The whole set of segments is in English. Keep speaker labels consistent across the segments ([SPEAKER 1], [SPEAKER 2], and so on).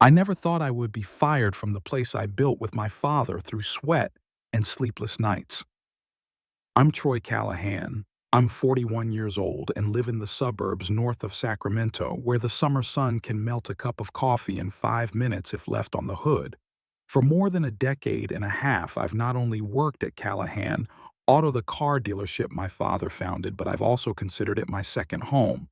[SPEAKER 1] I never thought I would be fired from the place I built with my father through sweat and sleepless nights. I'm Troy Callahan. I'm 41 years old and live in the suburbs north of Sacramento, where the summer sun can melt a cup of coffee in 5 minutes if left on the hood. For more than a decade and a half, I've not only worked at Callahan Auto, the car dealership my father founded, but I've also considered it my second home.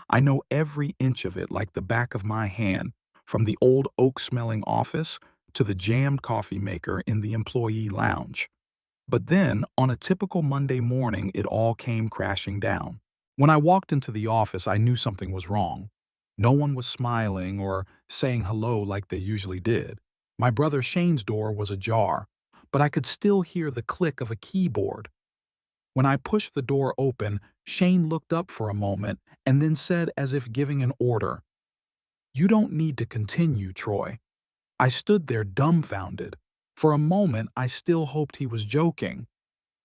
[SPEAKER 1] I know every inch of it like the back of my hand, from the old oak-smelling office to the jammed coffee maker in the employee lounge. But then, on a typical Monday morning, it all came crashing down. When I walked into the office, I knew something was wrong. No one was smiling or saying hello like they usually did. My brother Shane's door was ajar, but I could still hear the click of a keyboard. When I pushed the door open, Shane looked up for a moment and then said, as if giving an order, "You don't need to continue, Troy." I stood there dumbfounded. For a moment, I still hoped he was joking.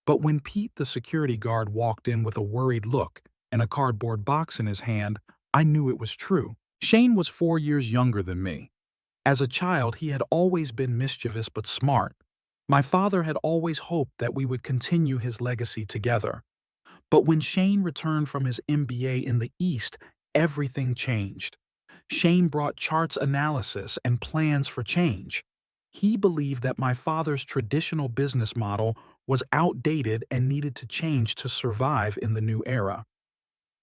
[SPEAKER 1] But when Pete, the security guard, walked in with a worried look and a cardboard box in his hand, I knew it was true. Shane was 4 years younger than me. As a child, he had always been mischievous but smart. My father had always hoped that we would continue his legacy together. But when Shane returned from his MBA in the East, everything changed. Shane brought charts analysis and plans for change. He believed that my father's traditional business model was outdated and needed to change to survive in the new era.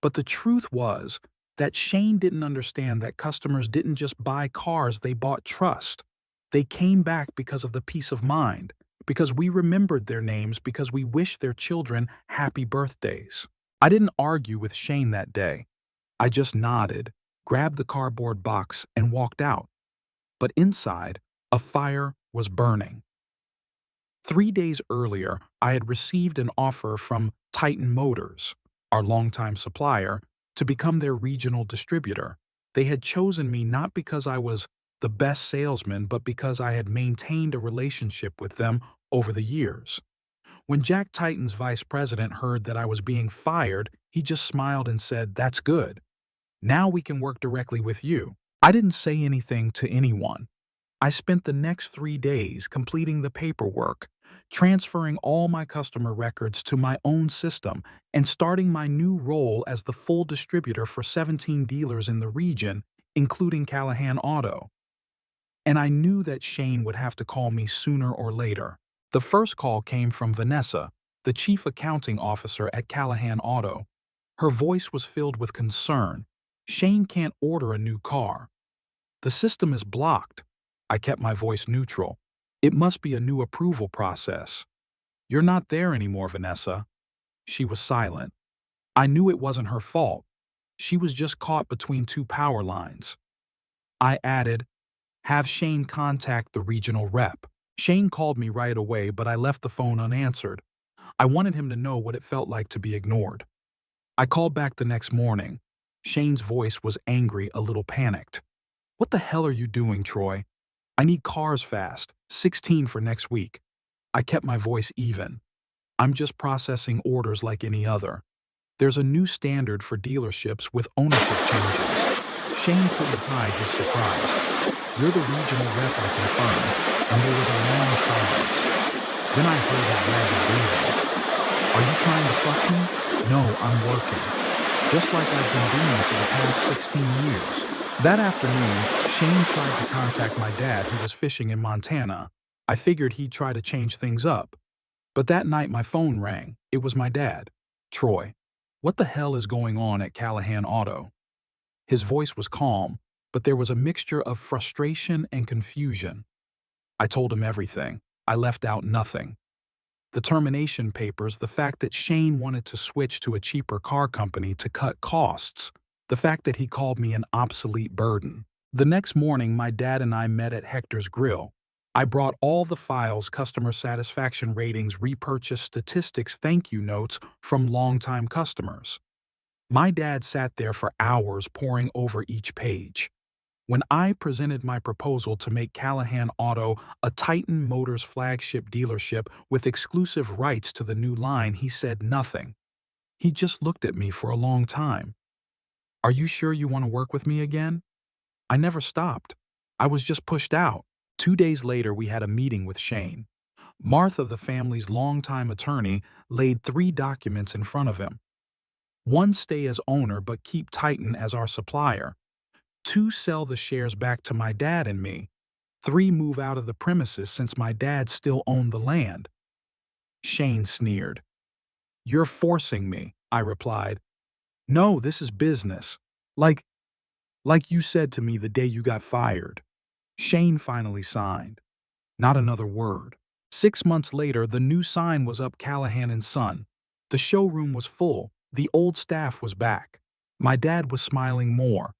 [SPEAKER 1] But the truth was that Shane didn't understand that customers didn't just buy cars, they bought trust. They came back because of the peace of mind, because we remembered their names, because we wished their children happy birthdays. I didn't argue with Shane that day. I just nodded, grabbed the cardboard box, and walked out. But inside, a fire was burning. 3 days earlier, I had received an offer from Titan Motors, our longtime supplier, to become their regional distributor. They had chosen me not because I was the best salesman, but because I had maintained a relationship with them over the years. When Jack Titan's vice president heard that I was being fired, he just smiled and said, "That's good. Now we can work directly with you." I didn't say anything to anyone. I spent the next 3 days completing the paperwork, transferring all my customer records to my own system, and starting my new role as the full distributor for 17 dealers in the region, including Callahan Auto. And I knew that Shane would have to call me sooner or later. The first call came from Vanessa, the chief accounting officer at Callahan Auto. Her voice was filled with concern. "Shane can't order a new car. The system is blocked." I kept my voice neutral. "It must be a new approval process." "You're not there anymore, Vanessa." She was silent. I knew it wasn't her fault. She was just caught between two power lines. I added, "Have Shane contact the regional rep." Shane called me right away, but I left the phone unanswered. I wanted him to know what it felt like to be ignored. I called back the next morning. Shane's voice was angry, a little panicked. "What the hell are you doing, Troy? I need cars fast, 16 for next week." I kept my voice even. "I'm just processing orders like any other. There's a new standard for dealerships with ownership changes." Shane couldn't hide his surprise. "You're the regional rep, I confirmed," and there was a long silence. Then I heard his ragged breathing. "Are you trying to fuck me?" "No, I'm working. Just like I've been doing for the past 16 years. That afternoon, Shane tried to contact my dad, who was fishing in Montana. I figured he'd try to change things up. But that night my phone rang. It was my dad. "Troy, what the hell is going on at Callahan Auto?" His voice was calm, but there was a mixture of frustration and confusion. I told him everything. I left out nothing. The termination papers, the fact that Shane wanted to switch to a cheaper car company to cut costs, the fact that he called me an obsolete burden. The next morning, my dad and I met at Hector's Grill. I brought all the files, customer satisfaction ratings, repurchase statistics, thank you notes from longtime customers. My dad sat there for hours poring over each page. When I presented my proposal to make Callahan Auto a Titan Motors flagship dealership with exclusive rights to the new line, he said nothing. He just looked at me for a long time. "Are you sure you want to work with me again?" I never stopped. I was just pushed out. 2 days later, we had a meeting with Shane. Martha, the family's longtime attorney, laid 3 documents in front of him. 1, stay as owner but keep Titan as our supplier. 2, sell the shares back to my dad and me. 3, move out of the premises since my dad still owned the land. Shane sneered. You're forcing me, I replied. No, this is business. Like, like you said to me the day you got fired. Shane finally signed. Not another word. 6 months later, the new sign was up Callahan and Son. The showroom was full. The old staff was back. My dad was smiling more.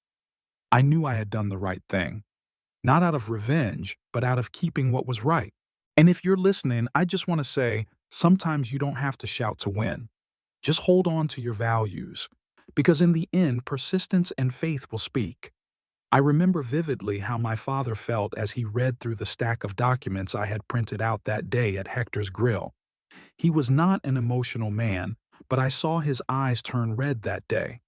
[SPEAKER 1] I knew I had done the right thing. Not out of revenge, but out of keeping what was right. And if you're listening, I just want to say, sometimes you don't have to shout to win. Just hold on to your values. Because in the end, persistence and faith will speak. I remember vividly how my father felt as he read through the stack of documents I had printed out that day at Hector's Grill. He was not an emotional man, but I saw his eyes turn red that day.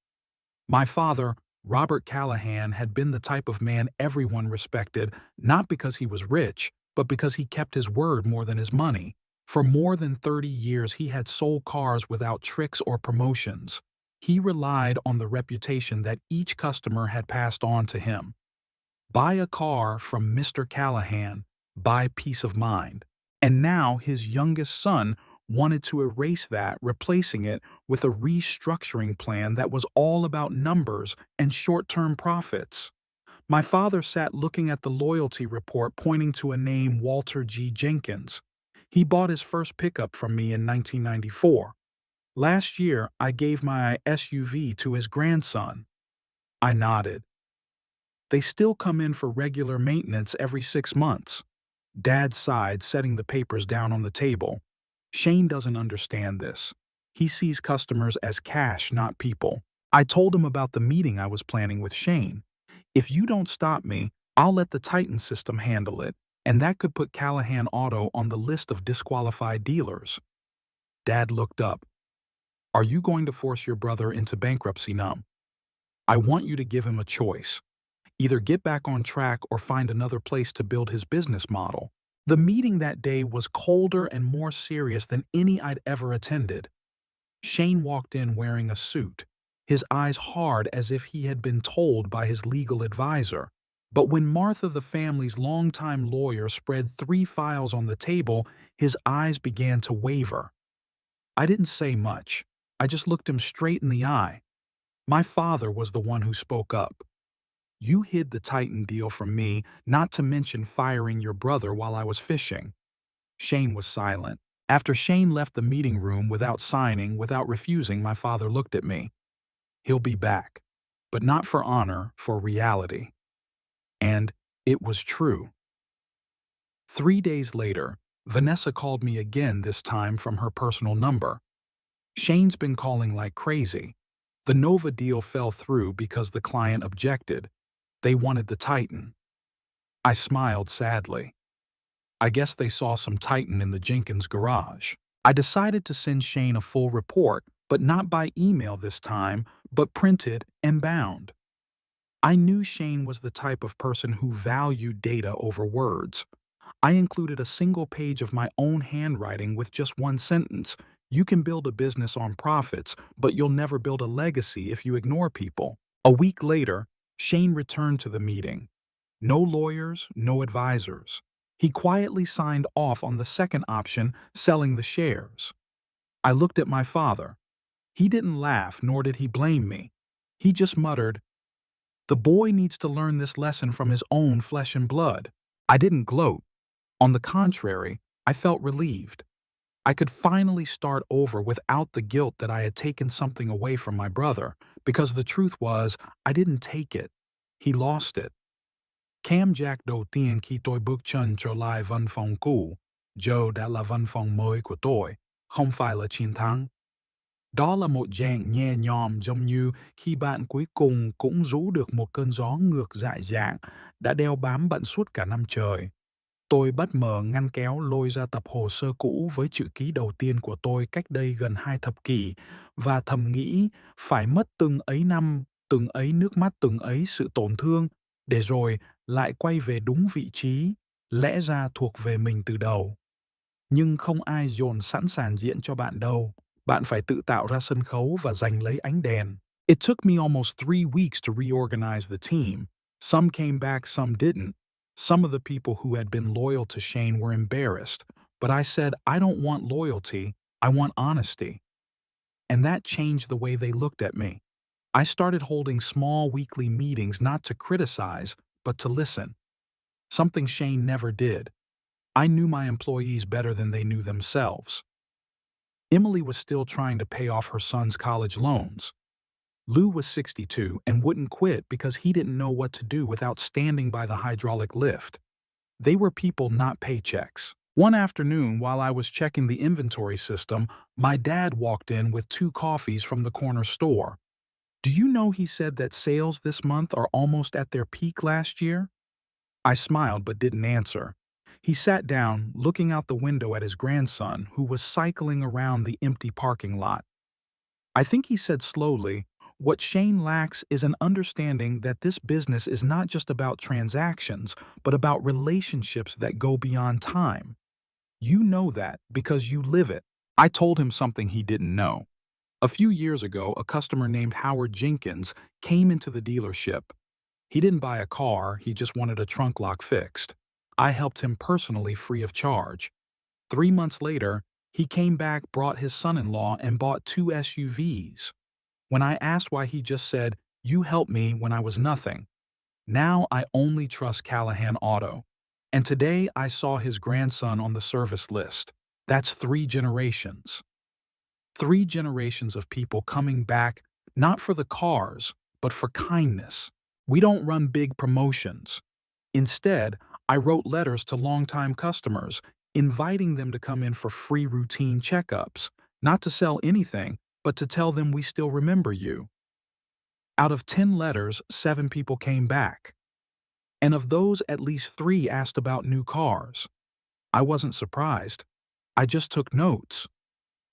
[SPEAKER 1] My father, Robert Callahan, had been the type of man everyone respected, not because he was rich, but because he kept his word more than his money. For more than 30 years, he had sold cars without tricks or promotions. He relied on the reputation that each customer had passed on to him. Buy a car from Mr. Callahan, buy peace of mind. And now his youngest son wanted to erase that, replacing it with a restructuring plan that was all about numbers and short-term profits. My father sat looking at the loyalty report pointing to a name, Walter G. Jenkins. He bought his first pickup from me in 1994. Last year, I gave my SUV to his grandson. I nodded. They still come in for regular maintenance every 6 months. Dad sighed, setting the papers down on the table. Shane doesn't understand this. He sees customers as cash, not people. I told him about the meeting I was planning with Shane. If you don't stop me, I'll let the Titan system handle it, and that could put Callahan Auto on the list of disqualified dealers. Dad looked up. Are you going to force your brother into bankruptcy, Num? I want you to give him a choice. Either get back on track or find another place to build his business model. The meeting that day was colder and more serious than any I'd ever attended. Shane walked in wearing a suit, his eyes hard as if he had been told by his legal advisor. But when Martha, the family's longtime lawyer, spread 3 files on the table, his eyes began to waver. I didn't say much. I just looked him straight in the eye. My father was the one who spoke up. You hid the Titan deal from me, not to mention firing your brother while I was fishing. Shane was silent. After Shane left the meeting room without signing, without refusing, my father looked at me. He'll be back. But not for honor, for reality. And it was true. 3 days later, Vanessa called me again, this time from her personal number. Shane's been calling like crazy. The Nova deal fell through because the client objected. They wanted the Titan. I smiled sadly. I guess they saw some Titan in the Jenkins garage. I decided to send Shane a full report, but not by email this time, but printed and bound. I knew Shane was the type of person who valued data over words. I included a single page of my own handwriting with just one sentence. You can build a business on profits, but you'll never build a legacy if you ignore people. A week later, Shane returned to the meeting. No lawyers, no advisors. He quietly signed off on the second option, selling the shares. I looked at my father. He didn't laugh, nor did he blame me. He just muttered, "The boy needs to learn this lesson from his own flesh and blood." I didn't gloat. On the contrary, I felt relieved. I could finally start over without the guilt that I had taken something away from my brother, because the truth was, I didn't take it. He lost it. Cam Jack đầu tiên khi tôi bước chân trở lại văn phòng cũ, Joe đã là văn phòng mới của tôi, không phải là chiến thắng. Đó là một dạng nhẹ nhõm giống như khi bạn cuối cùng cũng rú được một cơn gió ngược dại dàng đã đeo bám bạn suốt cả năm trời. Tôi bất ngờ ngăn kéo lôi ra tập hồ sơ cũ với chữ ký đầu tiên của tôi cách đây gần 2 thập kỷ và thầm nghĩ phải mất từng ấy năm, từng ấy nước mắt, từng ấy sự tổn thương để rồi lại quay về đúng vị trí, lẽ ra thuộc về mình từ đầu. Nhưng không ai dồn sẵn sàng diễn cho bạn đâu. Bạn phải tự tạo ra sân khấu và giành lấy ánh đèn. It took me almost 3 weeks to reorganize the team. Some came back, some didn't. Some of the people who had been loyal to Shane were embarrassed, but I said, I don't want loyalty, I want honesty. And that changed the way they looked at me. I started holding small weekly meetings not to criticize, but to listen. Something Shane never did. I knew my employees better than they knew themselves. Emily was still trying to pay off her son's college loans. Lou was 62 and wouldn't quit because he didn't know what to do without standing by the hydraulic lift. They were people, not paychecks. One afternoon, while I was checking the inventory system, my dad walked in with 2 coffees from the corner store. Do you know, he said, that sales this month are almost at their peak last year? I smiled but didn't answer. He sat down, looking out the window at his grandson, who was cycling around the empty parking lot. I think he said slowly, what Shane lacks is an understanding that this business is not just about transactions, but about relationships that go beyond time. You know that because you live it. I told him something he didn't know. A few years ago, a customer named Howard Jenkins came into the dealership. He didn't buy a car, he just wanted a trunk lock fixed. I helped him personally free of charge. 3 months later, he came back, brought his son-in-law, and bought 2 SUVs. When I asked why, he just said, "You helped me when I was nothing." Now I only trust Callahan Auto. And today I saw his grandson on the service list. That's 3 generations. 3 generations of people coming back, not for the cars, but for kindness. We don't run big promotions. Instead, I wrote letters to longtime customers, inviting them to come in for free routine checkups, not to sell anything, but to tell them we still remember you. Out of 10 letters, 7 people came back. And of those, at least 3 asked about new cars. I wasn't surprised. I just took notes.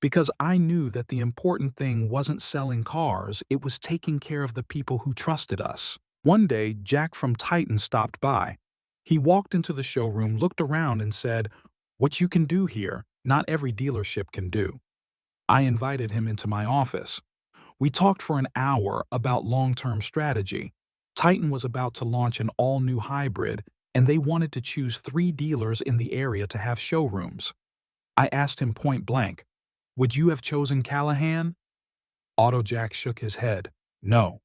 [SPEAKER 1] Because I knew that the important thing wasn't selling cars, it was taking care of the people who trusted us. One day, Jack from Titan stopped by. He walked into the showroom, looked around, and said, "What you can do here, not every dealership can do." I invited him into my office. We talked for an hour about long-term strategy. Titan was about to launch an all-new hybrid, and they wanted to choose 3 dealers in the area to have showrooms. I asked him point blank, "Would you have chosen Callahan?" Auto Jack shook his head. "No.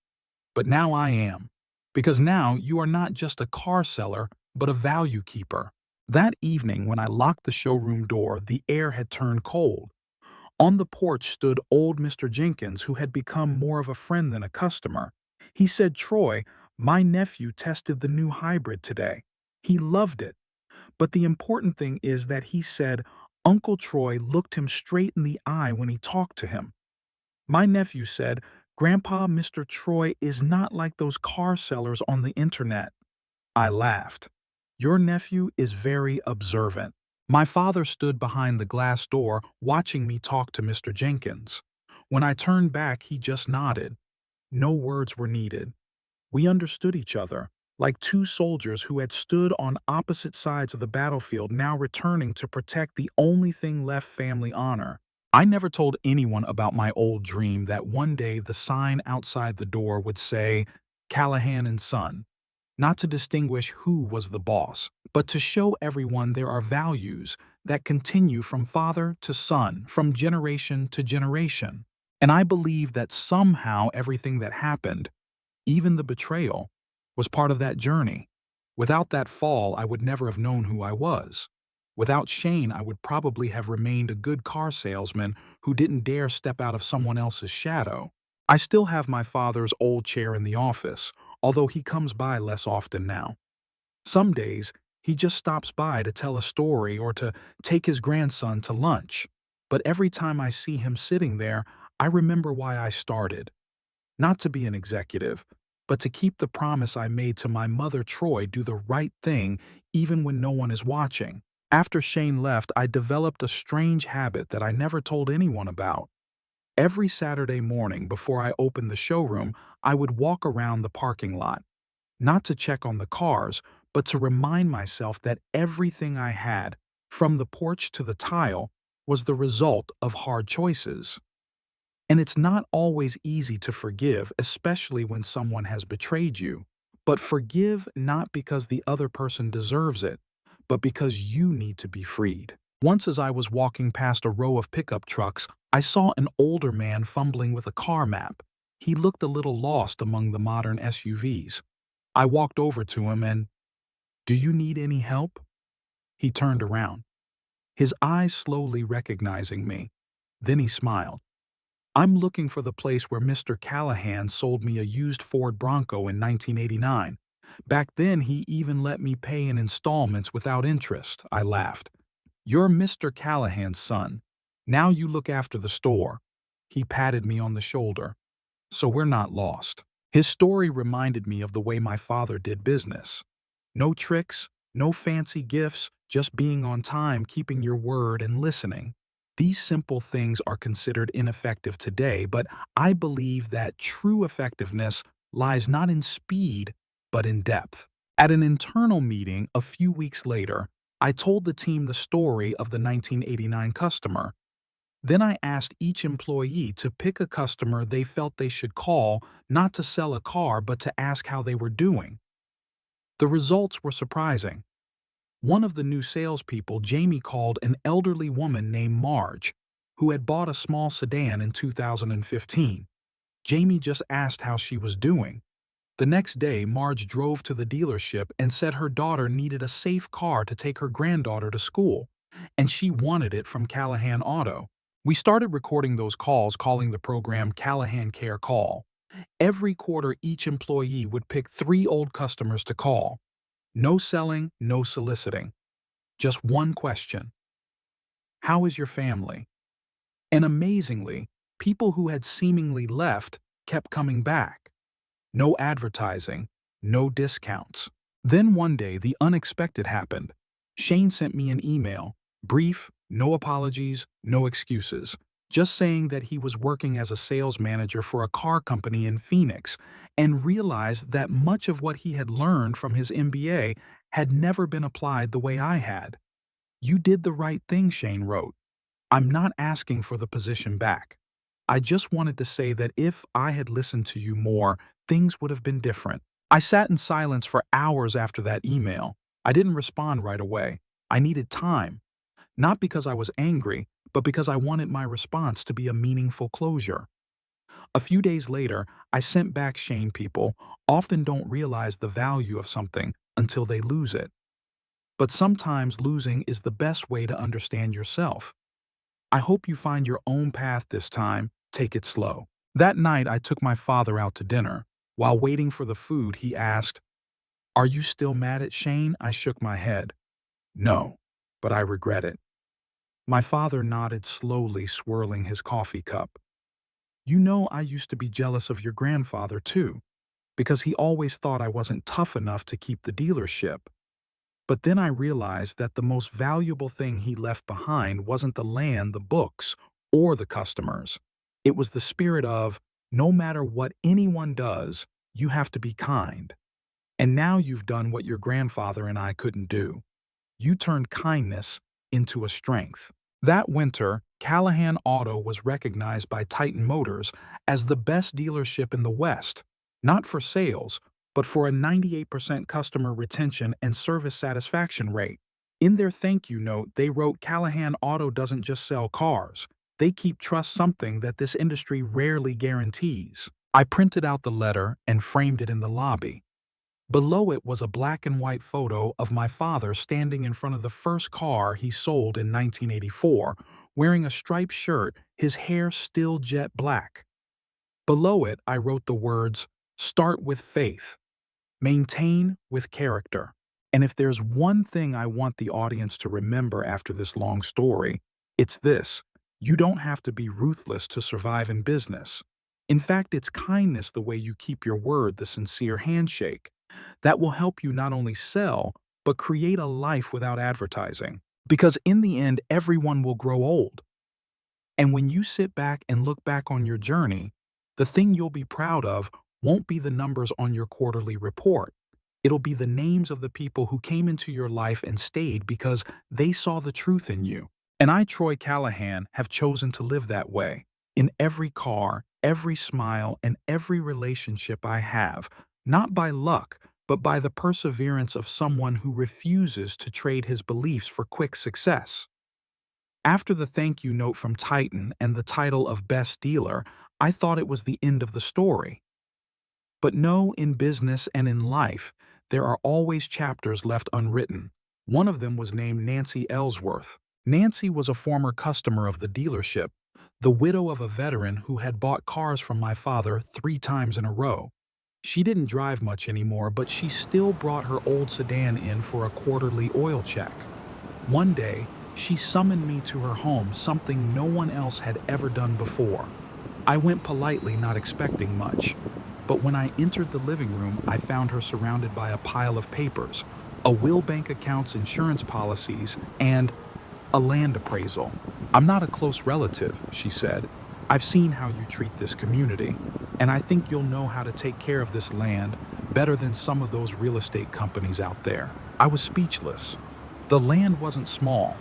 [SPEAKER 1] But now I am. Because now you are not just a car seller, but a value keeper." That evening, when I locked the showroom door, the air had turned cold. On the porch stood old Mr. Jenkins, who had become more of a friend than a customer. He said, "Troy, my nephew tested the new hybrid today. He loved it. But the important thing is that," he said, "Uncle Troy looked him straight in the eye when he talked to him. My nephew said, 'Grandpa, Mr. Troy is not like those car sellers on the internet.'" I laughed. "Your nephew is very observant." My father stood behind the glass door, watching me talk to Mr. Jenkins. When I turned back, he just nodded. No words were needed. We understood each other, like 2 soldiers who had stood on opposite sides of the battlefield, now returning to protect the only thing left: family honor. I never told anyone about my old dream that one day the sign outside the door would say, "Callahan and Son," not to distinguish who was the boss, but to show everyone there are values that continue from father to son, from generation to generation. And I believe that somehow everything that happened, even the betrayal, was part of that journey. Without that fall, I would never have known who I was. Without Shane, I would probably have remained a good car salesman who didn't dare step out of someone else's shadow. I still have my father's old chair in the office, although he comes by less often now. Some days, he just stops by to tell a story or to take his grandson to lunch. But every time I see him sitting there, I remember why I started. Not to be an executive, but to keep the promise I made to my mother, Troy: do the right thing even when no one is watching. After Shane left, I developed a strange habit that I never told anyone about. Every Saturday morning before I opened the showroom, I would walk around the parking lot, not to check on the cars, but to remind myself that everything I had, from the porch to the tile, was the result of hard choices. And it's not always easy to forgive, especially when someone has betrayed you. But forgive not because the other person deserves it, but because you need to be freed. Once, as I was walking past a row of pickup trucks, I saw an older man fumbling with a car map. He looked a little lost among the modern SUVs. I walked over to him and, "Do you need any help?" He turned around, his eyes slowly recognizing me. Then he smiled. "I'm looking for the place where Mr. Callahan sold me a used Ford Bronco in 1989. Back then, he even let me pay in installments without interest." I laughed. "You're Mr. Callahan's son. Now you look after the store." He patted me on the shoulder. "So we're not lost." His story reminded me of the way my father did business. No tricks, no fancy gifts, just being on time, keeping your word, and listening. These simple things are considered ineffective today, but I believe that true effectiveness lies not in speed, but in depth. At an internal meeting a few weeks later, I told the team the story of the 1989 customer. Then I asked each employee to pick a customer they felt they should call, not to sell a car, but to ask how they were doing. The results were surprising. One of the new salespeople, Jamie, called an elderly woman named Marge, who had bought a small sedan in 2015. Jamie just asked how she was doing. The next day, Marge drove to the dealership and said her daughter needed a safe car to take her granddaughter to school, and she wanted it from Callahan Auto. We started recording those calls, calling the program Callahan Care Call. Every quarter, each employee would pick 3 old customers to call. No selling, no soliciting. Just one question: "How is your family?" And amazingly, people who had seemingly left kept coming back. No advertising, no discounts. Then one day, the unexpected happened. Shane sent me an email, brief, no apologies, no excuses, just saying that he was working as a sales manager for a car company in Phoenix and realized that much of what he had learned from his MBA had never been applied the way I had. "You did the right thing," Shane wrote. "I'm not asking for the position back. I just wanted to say that if I had listened to you more, things would have been different." I sat in silence for hours after that email. I didn't respond right away. I needed time, not because I was angry, but because I wanted my response to be a meaningful closure. A few days later, I sent back Shane. People often don't realize the value of something until they lose it. But sometimes losing is the best way to understand yourself. I hope you find your own path this time. Take it slow. That night, I took my father out to dinner. While waiting for the food, he asked, "Are you still mad at Shane?" I shook my head. "No, but I regret it." My father nodded slowly, swirling his coffee cup. "You know, I used to be jealous of your grandfather, too, because he always thought I wasn't tough enough to keep the dealership. But then I realized that the most valuable thing he left behind wasn't the land, the books, or the customers. It was the spirit of, no matter what anyone does, you have to be kind. And now you've done what your grandfather and I couldn't do. You turned kindness into a strength." That winter, Callahan Auto was recognized by Titan Motors as the best dealership in the West, not for sales, but for a 98% customer retention and service satisfaction rate. In their thank you note, they wrote, "Callahan Auto doesn't just sell cars. They keep trust, something that this industry rarely guarantees." I printed out the letter and framed it in the lobby. Below it was a black and white photo of my father standing in front of the first car he sold in 1984, wearing a striped shirt, his hair still jet black. Below it, I wrote the words, "Start with faith. Maintain with character." And if there's one thing I want the audience to remember after this long story, it's this: you don't have to be ruthless to survive in business. In fact, it's kindness, the way you keep your word, the sincere handshake, that will help you not only sell, but create a life without advertising. Because in the end, everyone will grow old. And when you sit back and look back on your journey, the thing you'll be proud of won't be the numbers on your quarterly report. It'll be the names of the people who came into your life and stayed because they saw the truth in you. And I, Troy Callahan, have chosen to live that way. In every car, every smile, and every relationship I have, not by luck, but by the perseverance of someone who refuses to trade his beliefs for quick success. After the thank you note from Titan and the title of Best Dealer, I thought it was the end of the story. But no, in business and in life, there are always chapters left unwritten. One of them was named Nancy Ellsworth. Nancy was a former customer of the dealership, the widow of a veteran who had bought cars from my father 3 times in a row. She didn't drive much anymore, but she still brought her old sedan in for a quarterly oil check. One day, she summoned me to her home, something no one else had ever done before. I went politely, not expecting much. But when I entered the living room, I found her surrounded by a pile of papers, a will, bank accounts, insurance policies, and a land appraisal. "I'm not a close relative," she said. "I've seen how you treat this community, and I think you'll know how to take care of this land better than some of those real estate companies out there." I was speechless. The land wasn't small.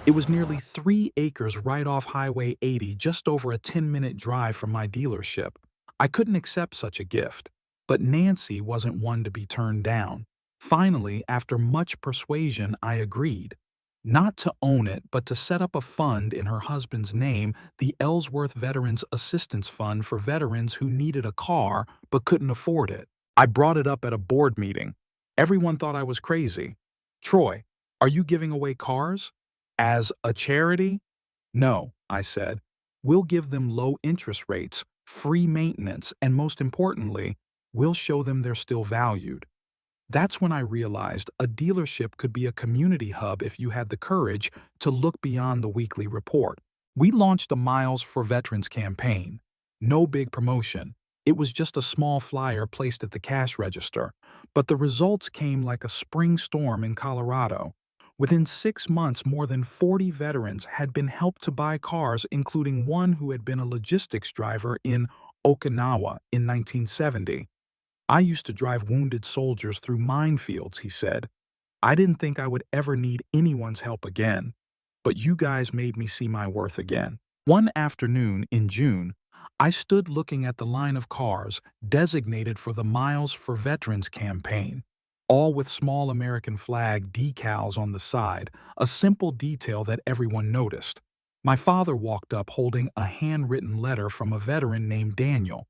[SPEAKER 1] It was nearly 3 acres right off Highway 80, just over a 10-minute drive from my dealership. I couldn't accept such a gift, but Nancy wasn't one to be turned down. Finally, after much persuasion, I agreed. Not to own it, but to set up a fund in her husband's name, the Ellsworth Veterans Assistance Fund for veterans who needed a car but couldn't afford it. I brought it up at a board meeting. Everyone thought I was crazy. "Troy, are you giving away cars? As a charity?" "No," I said. "We'll give them low interest rates, free maintenance, and most importantly, we'll show them they're still valued." That's when I realized a dealership could be a community hub if you had the courage to look beyond the weekly report. We launched a Miles for Veterans campaign. No big promotion. It was just a small flyer placed at the cash register. But the results came like a spring storm in Colorado. Within 6 months, more than 40 veterans had been helped to buy cars, including one who had been a logistics driver in Okinawa in 1970. "I used to drive wounded soldiers through minefields," he said. "I didn't think I would ever need anyone's help again. But you guys made me see my worth again." One afternoon in June, I stood looking at the line of cars designated for the Miles for Veterans campaign, all with small American flag decals on the side, a simple detail that everyone noticed. My father walked up holding a handwritten letter from a veteran named Daniel.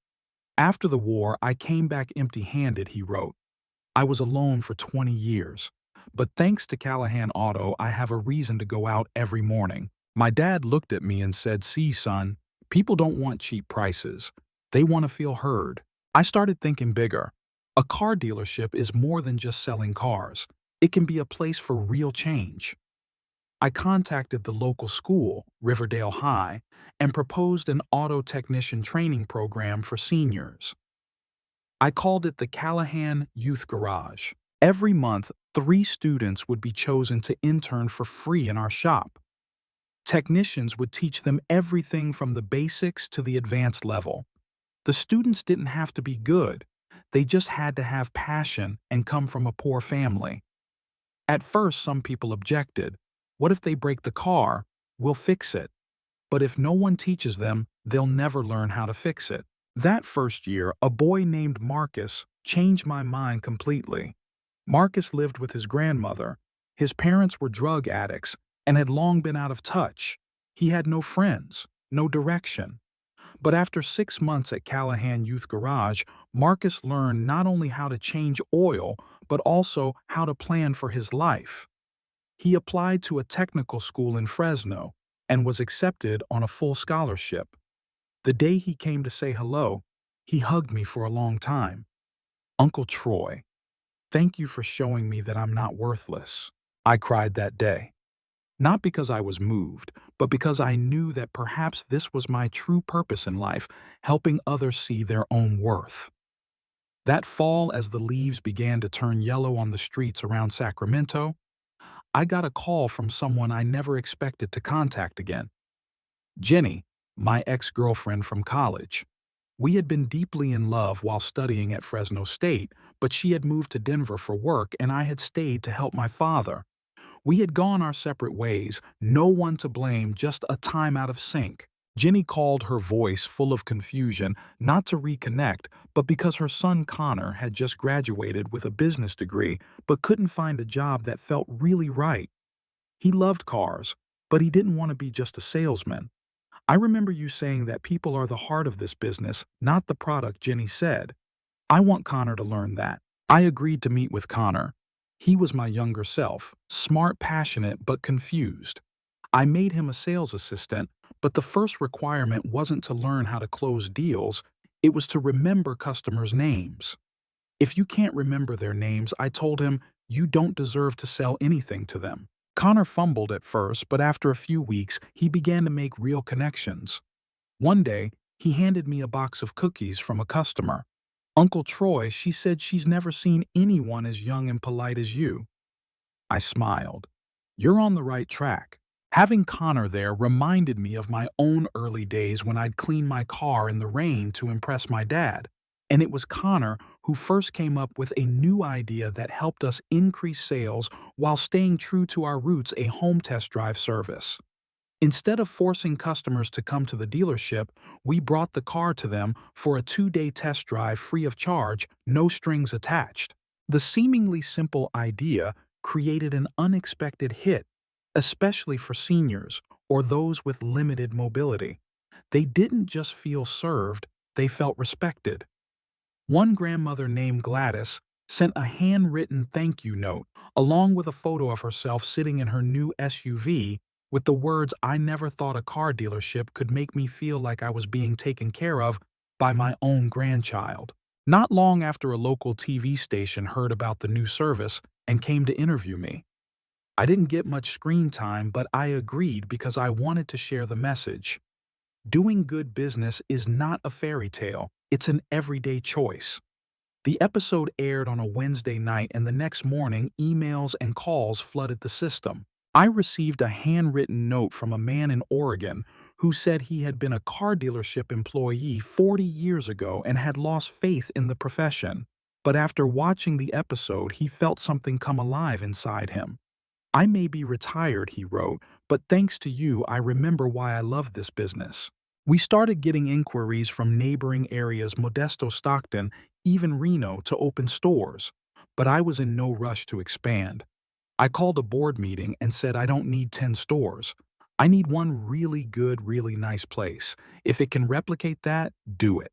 [SPEAKER 1] "After the war, I came back empty-handed," he wrote. "I was alone for 20 years. But thanks to Callahan Auto, I have a reason to go out every morning." My dad looked at me and said, "See, son, people don't want cheap prices. They want to feel heard." I started thinking bigger. A car dealership is more than just selling cars. It can be a place for real change. I contacted the local school, Riverdale High, and proposed an auto technician training program for seniors. I called it the Callahan Youth Garage. Every month, 3 students would be chosen to intern for free in our shop. Technicians would teach them everything from the basics to the advanced level. The students didn't have to be good. They just had to have passion and come from a poor family. At first, some people objected. "What if they break the car? We'll fix it." But if no one teaches them, they'll never learn how to fix it. That first year, a boy named Marcus changed my mind completely. Marcus lived with his grandmother. His parents were drug addicts and had long been out of touch. He had no friends, no direction. But after 6 months at Callahan Youth Garage, Marcus learned not only how to change oil, but also how to plan for his life. He applied to a technical school in Fresno and was accepted on a full scholarship. The day he came to say hello, he hugged me for a long time. "Uncle Troy, thank you for showing me that I'm not worthless." I cried that day. Not because I was moved, but because I knew that perhaps this was my true purpose in life, helping others see their own worth. That fall, as the leaves began to turn yellow on the streets around Sacramento, I got a call from someone I never expected to contact again. Jenny, my ex-girlfriend from college. We had been deeply in love while studying at Fresno State, but she had moved to Denver for work and I had stayed to help my father. We had gone our separate ways, no one to blame, just a time out of sync. Jenny called, her voice full of confusion, not to reconnect, but because her son Connor had just graduated with a business degree but couldn't find a job that felt really right. He loved cars, but he didn't want to be just a salesman. I remember you saying that people are the heart of this business, not the product, Jenny said. I want Connor to learn that. I agreed to meet with Connor. He was my younger self, smart, passionate, but confused. I made him a sales assistant, but the first requirement wasn't to learn how to close deals, it was to remember customers' names. If you can't remember their names, I told him, you don't deserve to sell anything to them. Connor fumbled at first, but after a few weeks, he began to make real connections. One day, he handed me a box of cookies from a customer. Uncle Troy, she said she's never seen anyone as young and polite as you. I smiled. You're on the right track. Having Connor there reminded me of my own early days when I'd clean my car in the rain to impress my dad. And it was Connor who first came up with a new idea that helped us increase sales while staying true to our roots, a home test drive service. Instead of forcing customers to come to the dealership, we brought the car to them for a 2-day test drive free of charge, no strings attached. The seemingly simple idea created an unexpected hit, especially for seniors or those with limited mobility. They didn't just feel served, they felt respected. One grandmother named Gladys sent a handwritten thank you note, along with a photo of herself sitting in her new SUV with the words, "I never thought a car dealership could make me feel like I was being taken care of by my own grandchild." Not long after, a local TV station heard about the new service and came to interview me. I didn't get much screen time, but I agreed because I wanted to share the message. Doing good business is not a fairy tale, it's an everyday choice. The episode aired on a Wednesday night, and the next morning, emails and calls flooded the system. I received a handwritten note from a man in Oregon who said he had been a car dealership employee 40 years ago and had lost faith in the profession. But after watching the episode, he felt something come alive inside him. I may be retired, he wrote, but thanks to you, I remember why I love this business. We started getting inquiries from neighboring areas, Modesto, Stockton, even Reno, to open stores. But I was in no rush to expand. I called a board meeting and said I don't need 10 stores. I need one really good, really nice place. If it can replicate that, do it.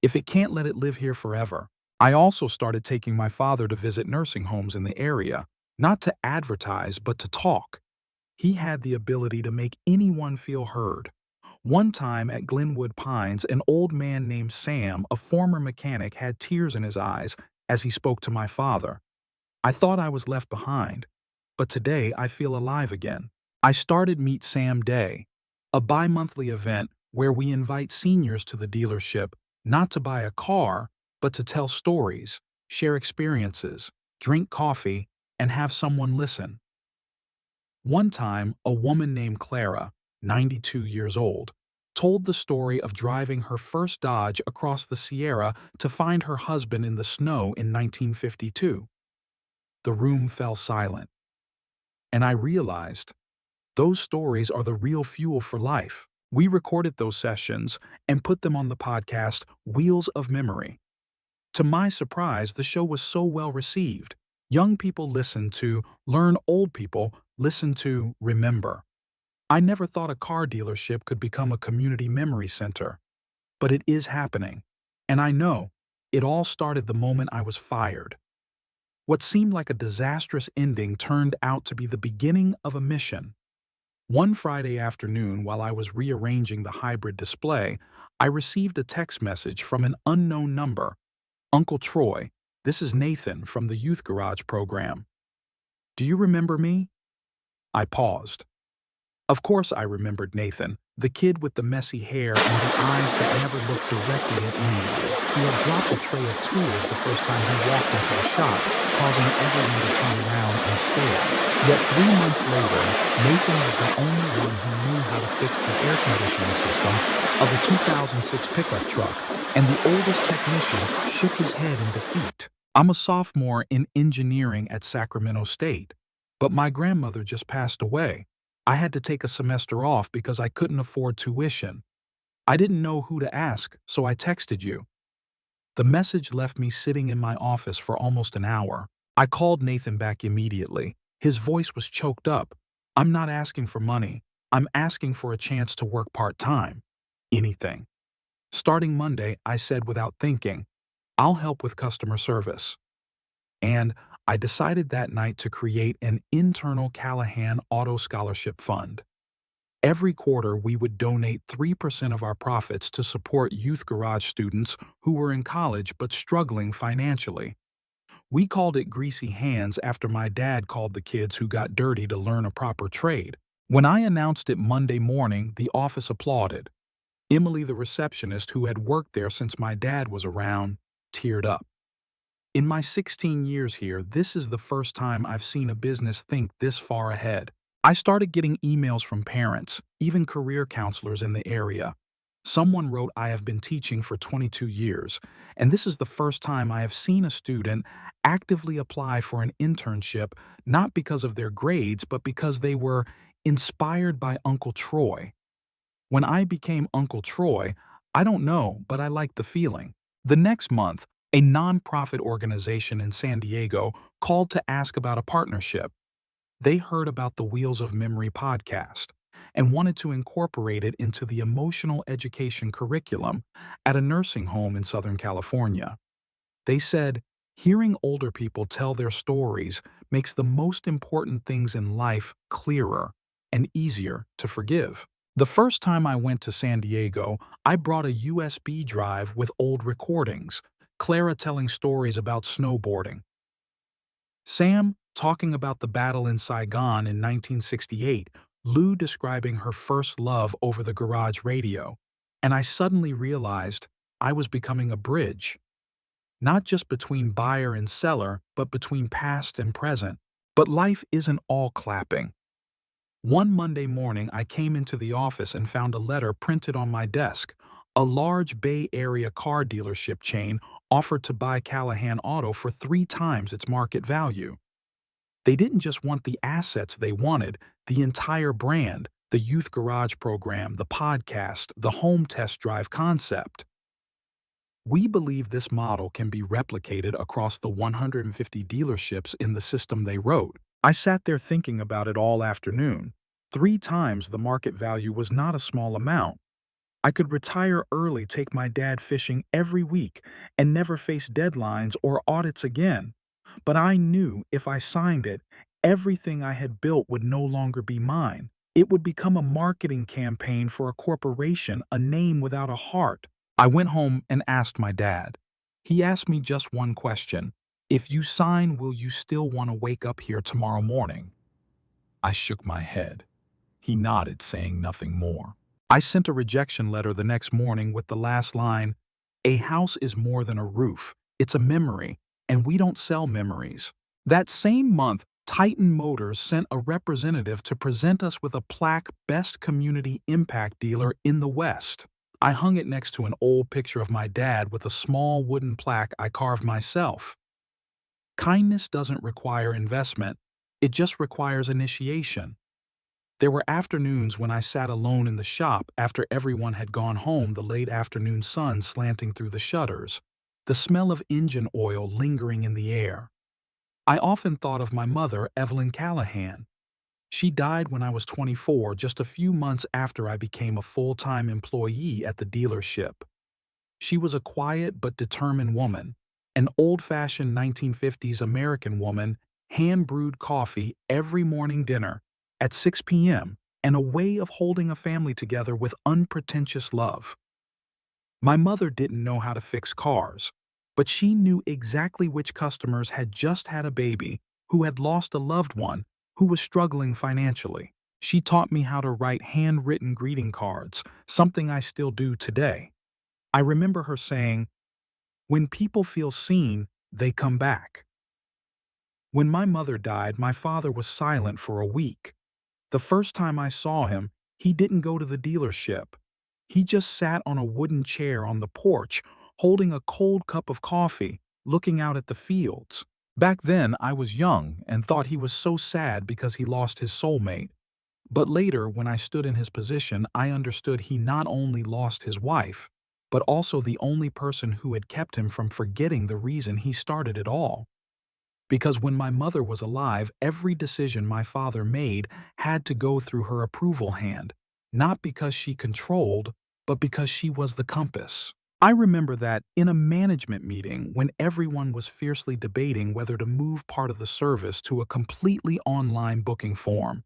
[SPEAKER 1] If it can't, let it live here forever. I also started taking my father to visit nursing homes in the area, not to advertise, but to talk. He had the ability to make anyone feel heard. One time at Glenwood Pines, an old man named Sam, a former mechanic, had tears in his eyes as he spoke to my father. I thought I was left behind, but today I feel alive again. I started Meet Sam Day, a bi-monthly event where we invite seniors to the dealership not to buy a car, but to tell stories, share experiences, drink coffee, and have someone listen. One time, a woman named Clara, 92 years old, told the story of driving her first Dodge across the Sierra to find her husband in the snow in 1952. The room fell silent, and I realized those stories are the real fuel for life. We recorded those sessions and put them on the podcast Wheels of Memory. To my surprise, the show was so well received. Young people listened to learn, old people listened to remember. I never thought a car dealership could become a community memory center, but it is happening. And I know it all started the moment I was fired. What seemed like a disastrous ending turned out to be the beginning of a mission. One Friday afternoon, while I was rearranging the hybrid display, I received a text message from an unknown number. "Uncle Troy, this is Nathan from the Youth Garage program. Do you remember me?" I paused. Of course I remembered Nathan, the kid with the messy hair and the eyes that never looked directly at anyone. He had dropped a tray of tools the first time he walked into the shop, causing everyone to turn around and stare. Yet 3 months later, Nathan was the only one who knew how to fix the air conditioning system of a 2006 pickup truck. And the oldest technician shook his head in defeat. I'm a sophomore in engineering at Sacramento State, but my grandmother just passed away. I had to take a semester off because I couldn't afford tuition. I didn't know who to ask, so I texted you. The message left me sitting in my office for almost an hour. I called Nathan back immediately. His voice was choked up. I'm not asking for money. I'm asking for a chance to work part-time. Anything. Starting Monday, I said without thinking, I'll help with customer service. And I decided that night to create an internal Callahan Auto Scholarship Fund. Every quarter, we would donate 3% of our profits to support youth garage students who were in college but struggling financially. We called it Greasy Hands after my dad called the kids who got dirty to learn a proper trade. When I announced it Monday morning, the office applauded. Emily, the receptionist who had worked there since my dad was around, teared up. In my 16 years here, this is the first time I've seen a business think this far ahead. I started getting emails from parents, even career counselors in the area. Someone wrote, I have been teaching for 22 years, and this is the first time I have seen a student actively apply for an internship, not because of their grades, but because they were inspired by Uncle Troy. When I became Uncle Troy, I don't know, but I liked the feeling. The next month, a nonprofit organization in San Diego called to ask about a partnership. They heard about the Wheels of Memory podcast and wanted to incorporate it into the emotional education curriculum at a nursing home in Southern California. They said, hearing older people tell their stories makes the most important things in life clearer and easier to forgive. The first time I went to San Diego, I brought a USB drive with old recordings, Clara telling stories about snowboarding, Sam talking about the battle in Saigon in 1968, Lou describing her first love over the garage radio, and I suddenly realized I was becoming a bridge, not just between buyer and seller, but between past and present. But life isn't all clapping. One Monday morning, I came into the office and found a letter printed on my desk. A large Bay Area car dealership chain offered to buy Callahan Auto for 3 times its market value. They didn't just want the assets they wanted, the entire brand, the youth garage program, the podcast, the home test drive concept. We believe this model can be replicated across the 150 dealerships in the system they wrote. I sat there thinking about it all afternoon. 3 times the market value was not a small amount. I could retire early, take my dad fishing every week, and never face deadlines or audits again. But I knew if I signed it, everything I had built would no longer be mine. It would become a marketing campaign for a corporation, a name without a heart. I went home and asked my dad. He asked me just one question. If you sign, will you still want to wake up here tomorrow morning? I shook my head. He nodded, saying nothing more. I sent a rejection letter the next morning with the last line, "A house is more than a roof. It's a memory, and we don't sell memories." That same month, Titan Motors sent a representative to present us with a plaque, Best Community Impact Dealer in the West. I hung it next to an old picture of my dad with a small wooden plaque I carved myself. Kindness doesn't require investment, it just requires initiation. There were afternoons when I sat alone in the shop after everyone had gone home, the late afternoon sun slanting through the shutters, the smell of engine oil lingering in the air. I often thought of my mother, Evelyn Callahan. She died when I was 24, just a few months after I became a full-time employee at the dealership. She was a quiet but determined woman, an old-fashioned 1950s American woman, hand-brewed coffee every morning dinner at 6 p.m., and a way of holding a family together with unpretentious love. My mother didn't know how to fix cars, but she knew exactly which customers had just had a baby, who had lost a loved one, who was struggling financially. She taught me how to write handwritten greeting cards, something I still do today. I remember her saying, "When people feel seen, they come back." When my mother died, my father was silent for a week. The first time I saw him, he didn't go to the dealership. He just sat on a wooden chair on the porch, holding a cold cup of coffee, looking out at the fields. Back then, I was young and thought he was so sad because he lost his soulmate. But later, when I stood in his position, I understood he not only lost his wife, but also the only person who had kept him from forgetting the reason he started it all. Because when my mother was alive, every decision my father made had to go through her approval hand, not because she controlled, but because she was the compass. I remember that in a management meeting when everyone was fiercely debating whether to move part of the service to a completely online booking form.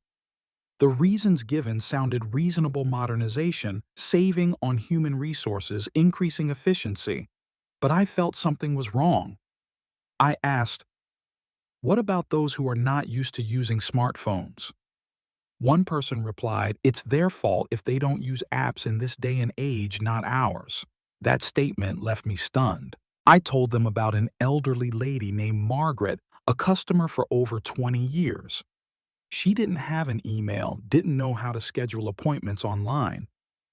[SPEAKER 1] The reasons given sounded reasonable: modernization, saving on human resources, increasing efficiency. But I felt something was wrong. I asked, what about those who are not used to using smartphones? One person replied, it's their fault if they don't use apps in this day and age, not ours. That statement left me stunned. I told them about an elderly lady named Margaret, a customer for over 20 years. She didn't have an email, didn't know how to schedule appointments online.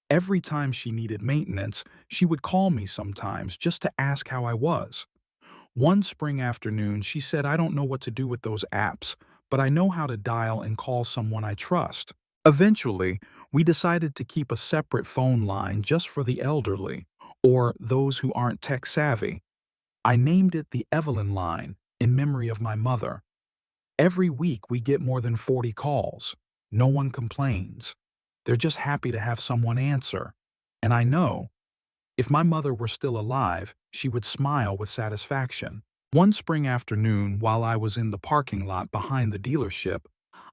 [SPEAKER 1] Every time she needed maintenance, she would call me sometimes just to ask how I was. One spring afternoon, she said, I don't know what to do with those apps, but I know how to dial and call someone I trust. Eventually, we decided to keep a separate phone line just for the elderly, or those who aren't tech savvy. I named it the Evelyn line, in memory of my mother. Every week we get more than 40 calls. No one complains. They're just happy to have someone answer. And I know, if my mother were still alive, she would smile with satisfaction. One spring afternoon, while I was in the parking lot behind the dealership,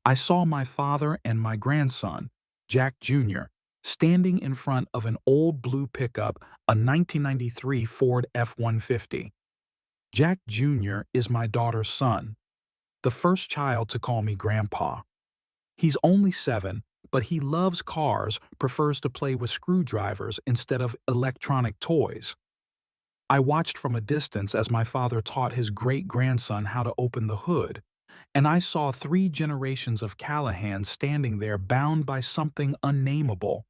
[SPEAKER 1] I saw my father and my grandson, Jack Jr., standing in front of an old blue pickup, a 1993 Ford F-150. Jack Jr. is my daughter's son, the first child to call me grandpa. He's only 7, but he loves cars, prefers to play with screwdrivers instead of electronic toys. I watched from a distance as my father taught his great-grandson how to open the hood, and I saw 3 generations of Callahan standing there bound by something unnameable.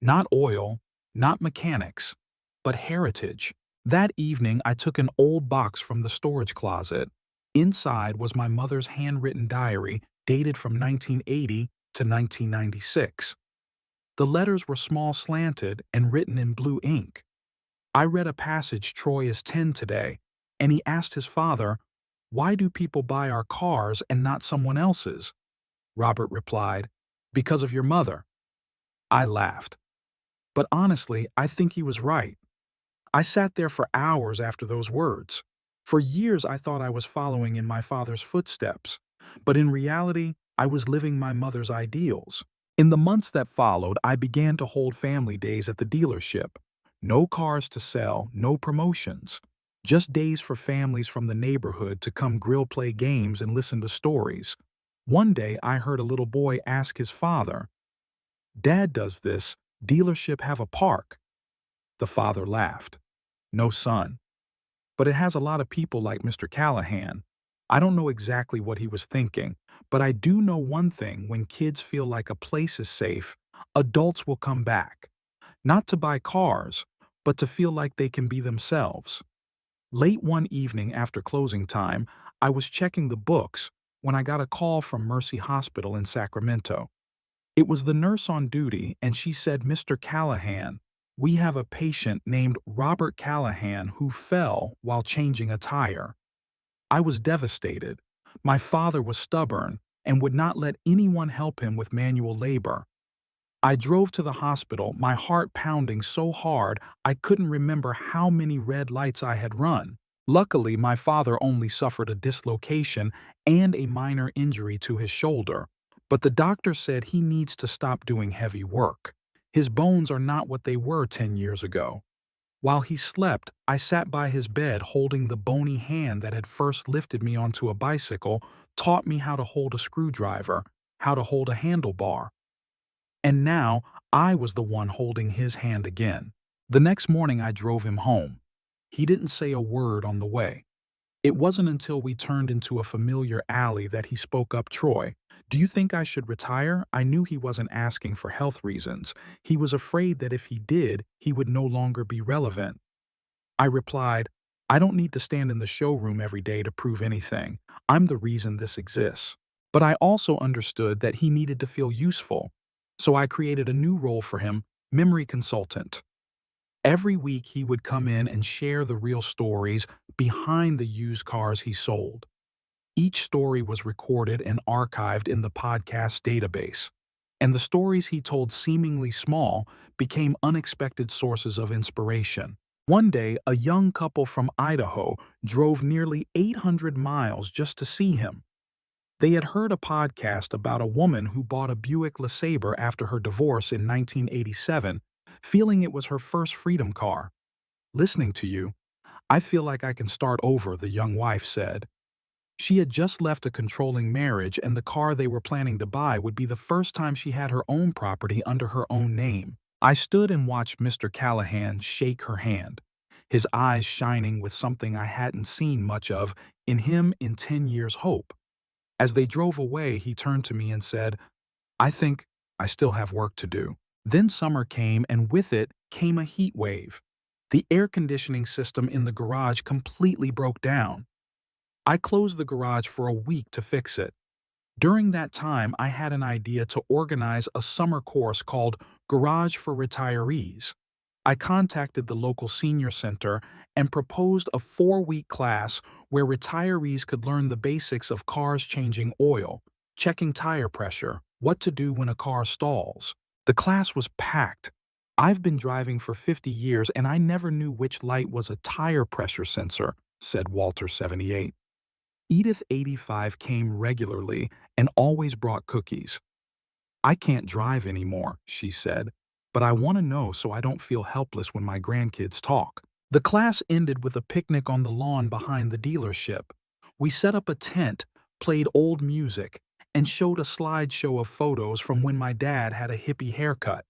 [SPEAKER 1] Not oil, not mechanics, but heritage. That evening, I took an old box from the storage closet. Inside was my mother's handwritten diary, dated from 1980 to 1996. The letters were small, slanted, and written in blue ink. I read a passage: Troy is 10 today, and he asked his father, why do people buy our cars and not someone else's? Robert replied, because of your mother. I laughed. But honestly, I think he was right. I sat there for hours after those words. For years, I thought I was following in my father's footsteps, but in reality, I was living my mother's ideals. In the months that followed, I began to hold family days at the dealership. No cars to sell, no promotions. Just days for families from the neighborhood to come grill, play games, and listen to stories. One day, I heard a little boy ask his father, Dad does this dealership have a park? The father laughed. No, son. But it has a lot of people like Mr. Callahan. I don't know exactly what he was thinking, but I do know one thing: when kids feel like a place is safe, adults will come back. Not to buy cars, but to feel like they can be themselves. Late one evening after closing time, I was checking the books when I got a call from Mercy Hospital in Sacramento. It was the nurse on duty, and she said, Mr. Callahan, we have a patient named Robert Callahan who fell while changing a tire. I was devastated. My father was stubborn and would not let anyone help him with manual labor. I drove to the hospital, my heart pounding so hard I couldn't remember how many red lights I had run. Luckily, my father only suffered a dislocation and a minor injury to his shoulder, but the doctor said he needs to stop doing heavy work. His bones are not what they were 10 years ago. While he slept, I sat by his bed holding the bony hand that had first lifted me onto a bicycle, taught me how to hold a screwdriver, how to hold a handlebar. And now I was the one holding his hand again. The next morning I drove him home. He didn't say a word on the way. It wasn't until we turned into a familiar alley that he spoke up. Troy, do you think I should retire? I knew he wasn't asking for health reasons. He was afraid that if he did, he would no longer be relevant. I replied, I don't need to stand in the showroom every day to prove anything. I'm the reason this exists. But I also understood that he needed to feel useful. So I created a new role for him, memory consultant. Every week he would come in and share the real stories behind the used cars he sold. Each story was recorded and archived in the podcast database, and the stories he told, seemingly small, became unexpected sources of inspiration. One day, a young couple from Idaho drove nearly 800 miles just to see him. They had heard a podcast about a woman who bought a Buick LeSabre after her divorce in 1987, feeling it was her first freedom car. Listening to you, I feel like I can start over, the young wife said. She had just left a controlling marriage, and the car they were planning to buy would be the first time she had her own property under her own name. I stood and watched Mr. Callahan shake her hand, his eyes shining with something I hadn't seen much of in him in 10 years' hope. As they drove away, he turned to me and said, I think I still have work to do. Then summer came, and with it came a heat wave. The air conditioning system in the garage completely broke down. I closed the garage for a week to fix it. During that time, I had an idea to organize a summer course called Garage for Retirees. I contacted the local senior center and proposed a 4-week class where retirees could learn the basics of cars changing oil, checking tire pressure, what to do when a car stalls. The class was packed. I've been driving for 50 years and I never knew which light was a tire pressure sensor, said Walter, 78. Edith, 85, came regularly and always brought cookies. I can't drive anymore, she said, but I want to know so I don't feel helpless when my grandkids talk. The class ended with a picnic on the lawn behind the dealership. We set up a tent, played old music, and showed a slideshow of photos from when my dad had a hippie haircut.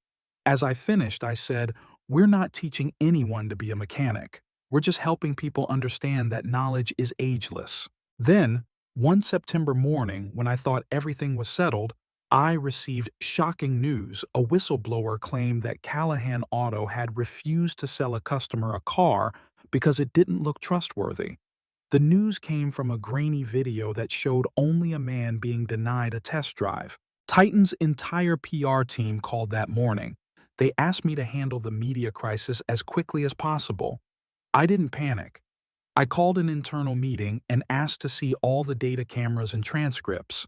[SPEAKER 1] As I finished, I said, we're not teaching anyone to be a mechanic. We're just helping people understand that knowledge is ageless. Then, one September morning, when I thought everything was settled, I received shocking news. A whistleblower claimed that Callahan Auto had refused to sell a customer a car because it didn't look trustworthy. The news came from a grainy video that showed only a man being denied a test drive. Titan's entire PR team called that morning. They asked me to handle the media crisis as quickly as possible. I didn't panic. I called an internal meeting and asked to see all the data cameras and transcripts.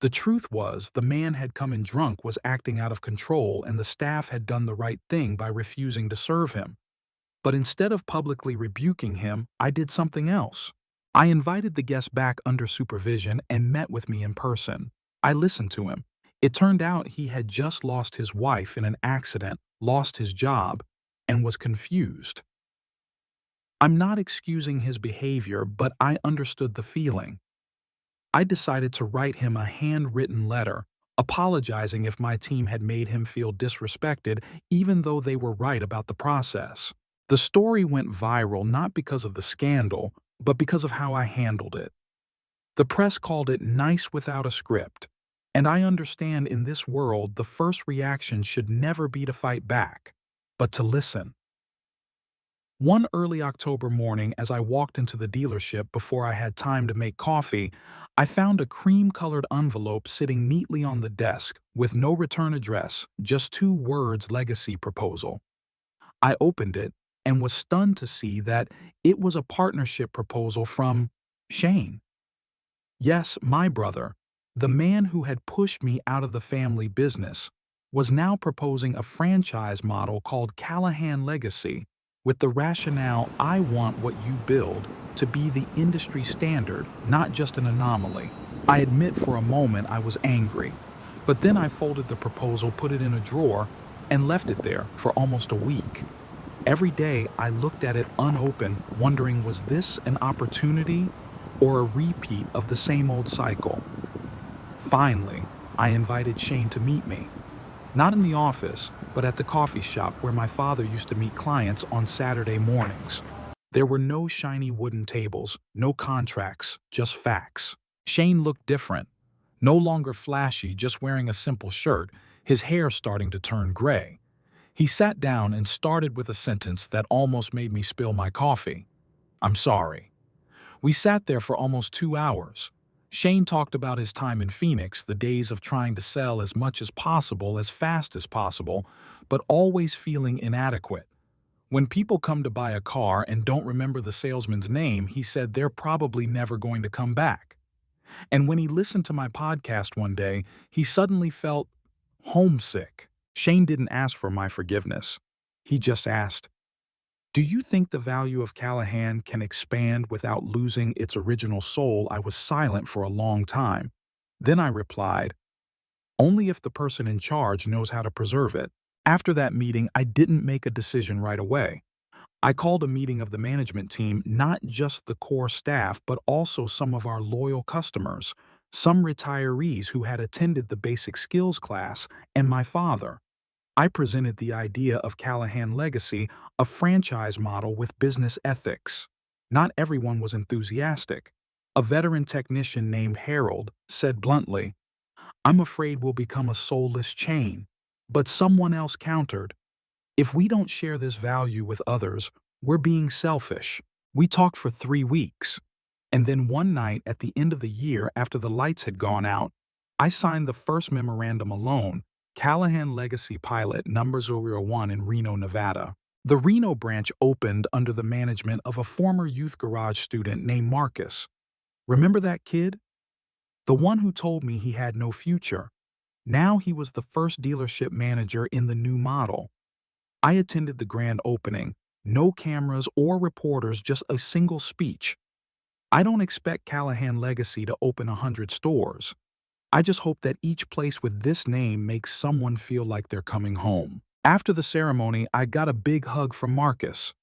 [SPEAKER 1] The truth was, the man had come in drunk, was acting out of control, and the staff had done the right thing by refusing to serve him. But instead of publicly rebuking him, I did something else. I invited the guest back under supervision and met with me in person. I listened to him. It turned out he had just lost his wife in an accident, lost his job, and was confused. I'm not excusing his behavior, but I understood the feeling. I decided to write him a handwritten letter, apologizing if my team had made him feel disrespected, even though they were right about the process. The story went viral not because of the scandal, but because of how I handled it. The press called it nice without a script, and I understand in this world the first reaction should never be to fight back, but to listen. One early October morning, as I walked into the dealership before I had time to make coffee, I found a cream-colored envelope sitting neatly on the desk with no return address, just 2 words: legacy proposal. I opened it and was stunned to see that it was a partnership proposal from Shane. Yes, my brother, the man who had pushed me out of the family business, was now proposing a franchise model called Callahan Legacy, with the rationale: I want what you build to be the industry standard, not just an anomaly. I admit for a moment I was angry, but then I folded the proposal, put it in a drawer, and left it there for almost a week. Every day I looked at it unopened, wondering, was this an opportunity or a repeat of the same old cycle? Finally, I invited Shane to meet me. Not in the office, but at the coffee shop where my father used to meet clients on Saturday mornings. There were no shiny wooden tables, no contracts, just facts. Shane looked different. No longer flashy, just wearing a simple shirt, his hair starting to turn gray. He sat down and started with a sentence that almost made me spill my coffee. "I'm sorry." We sat there for almost 2 hours. Shane talked about his time in Phoenix, the days of trying to sell as much as possible, as fast as possible, but always feeling inadequate. When people come to buy a car and don't remember the salesman's name, he said they're probably never going to come back. And when he listened to my podcast one day, he suddenly felt homesick. Shane didn't ask for my forgiveness. He just asked, "Do you think the value of Callahan can expand without losing its original soul?" I was silent for a long time. Then I replied, "Only if the person in charge knows how to preserve it." After that meeting, I didn't make a decision right away. I called a meeting of the management team, not just the core staff, but also some of our loyal customers, some retirees who had attended the basic skills class, and my father. I presented the idea of Callahan Legacy, a franchise model with business ethics. Not everyone was enthusiastic. A veteran technician named Harold said bluntly, "I'm afraid we'll become a soulless chain." But someone else countered, "If we don't share this value with others, we're being selfish." We talked for 3 weeks. And then one night at the end of the year, after the lights had gone out, I signed the first memorandum alone, Callahan Legacy Pilot Number 001 in Reno, Nevada. The Reno branch opened under the management of a former youth garage student named Marcus. Remember that kid? The one who told me he had no future. Now he was the first dealership manager in the new model. I attended the grand opening. No cameras or reporters, just a single speech. I don't expect Callahan Legacy to open 100 stores. I just hope that each place with this name makes someone feel like they're coming home. After the ceremony, I got a big hug from Marcus.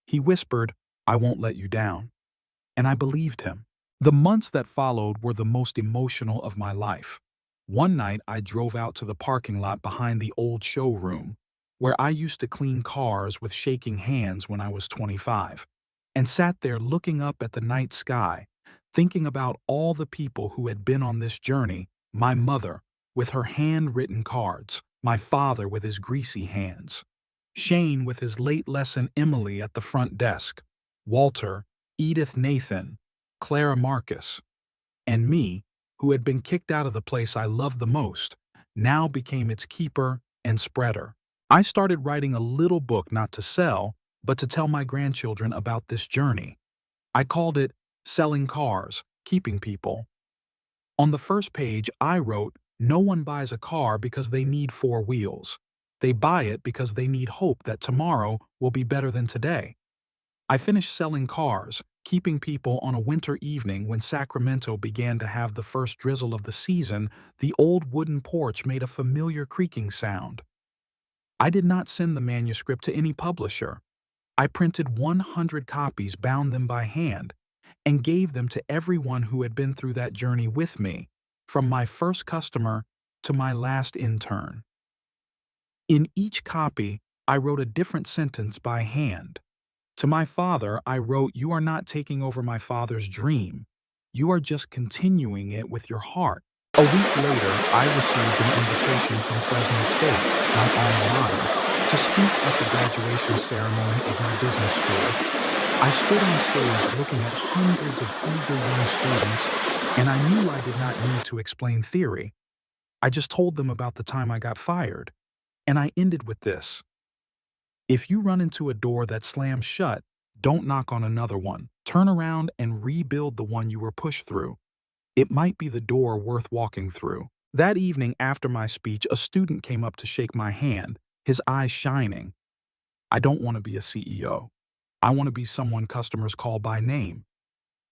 [SPEAKER 1] He whispered, "I won't let you down." And I believed him. The months that followed were the most emotional of my life. One night, I drove out to the parking lot behind the old showroom, where I used to clean cars with shaking hands when I was 25, and sat there looking up at the night sky, thinking about all the people who had been on this journey. My mother, with her handwritten cards, my father with his greasy hands, Shane with his late lesson Emily at the front desk, Walter, Edith Nathan, Clara Marcus, and me, who had been kicked out of the place I loved the most, now became its keeper and spreader. I started writing a little book, not to sell, but to tell my grandchildren about this journey. I called it Selling Cars, Keeping People. On the first page, I wrote, "No one buys a car because they need four wheels. They buy it because they need hope that tomorrow will be better than today." I finished selling cars, keeping people on a winter evening when Sacramento began to have the first drizzle of the season. The old wooden porch made a familiar creaking sound. I did not send the manuscript to any publisher. I printed 100 copies, bound them by hand, and gave them to everyone who had been through that journey with me, from my first customer to my last intern. In each copy, I wrote a different sentence by hand. To my father, I wrote, "You are not taking over my father's dream. You are just continuing it with your heart." A week later, I received an invitation from Fresno State, my alma mater, to speak at the graduation ceremony of my business school. I stood on stage looking at hundreds of eager young students, and I knew I did not need to explain theory. I just told them about the time I got fired. And I ended with this: if you run into a door that slams shut, don't knock on another one. Turn around and rebuild the one you were pushed through. It might be the door worth walking through. That evening after my speech, a student came up to shake my hand, his eyes shining. "I don't want to be a CEO. I want to be someone customers call by name."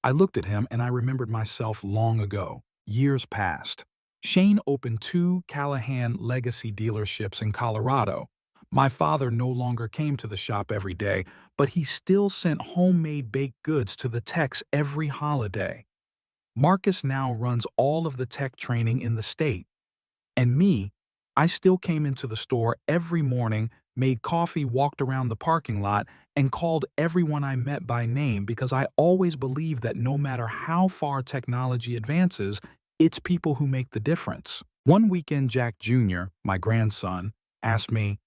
[SPEAKER 1] I looked at him and I remembered myself long ago. Years passed. Shane opened 2 Callahan Legacy dealerships in Colorado. My father no longer came to the shop every day, but he still sent homemade baked goods to the techs every holiday. Marcus now runs all of the tech training in the state. And me, I still came into the store every morning, made coffee, walked around the parking lot, and called everyone I met by name because I always believed that no matter how far technology advances, it's people who make the difference. One weekend, Jack Jr., my grandson, asked me,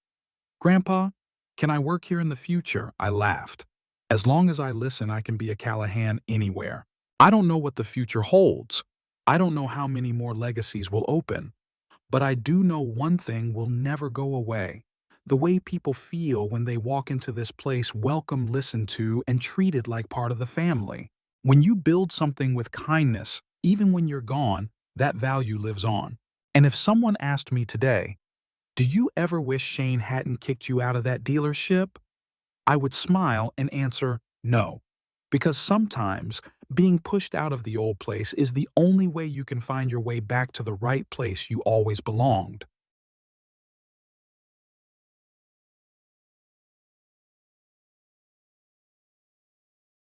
[SPEAKER 1] Grandpa, can I work here in the future? I laughed. As long as I listen, I can be a Callahan anywhere. I don't know what the future holds. I don't know how many more legacies will open. But I do know one thing will never go away. The way people feel when they walk into this place welcomed, listened to, and treated like part of the family. When you build something with kindness, even when you're gone, that value lives on. And if someone asked me today, do you ever wish Shane hadn't kicked you out of that dealership? I would smile and answer no. Because sometimes being pushed out of the old place is the only way you can find your way back to the right place you always belonged.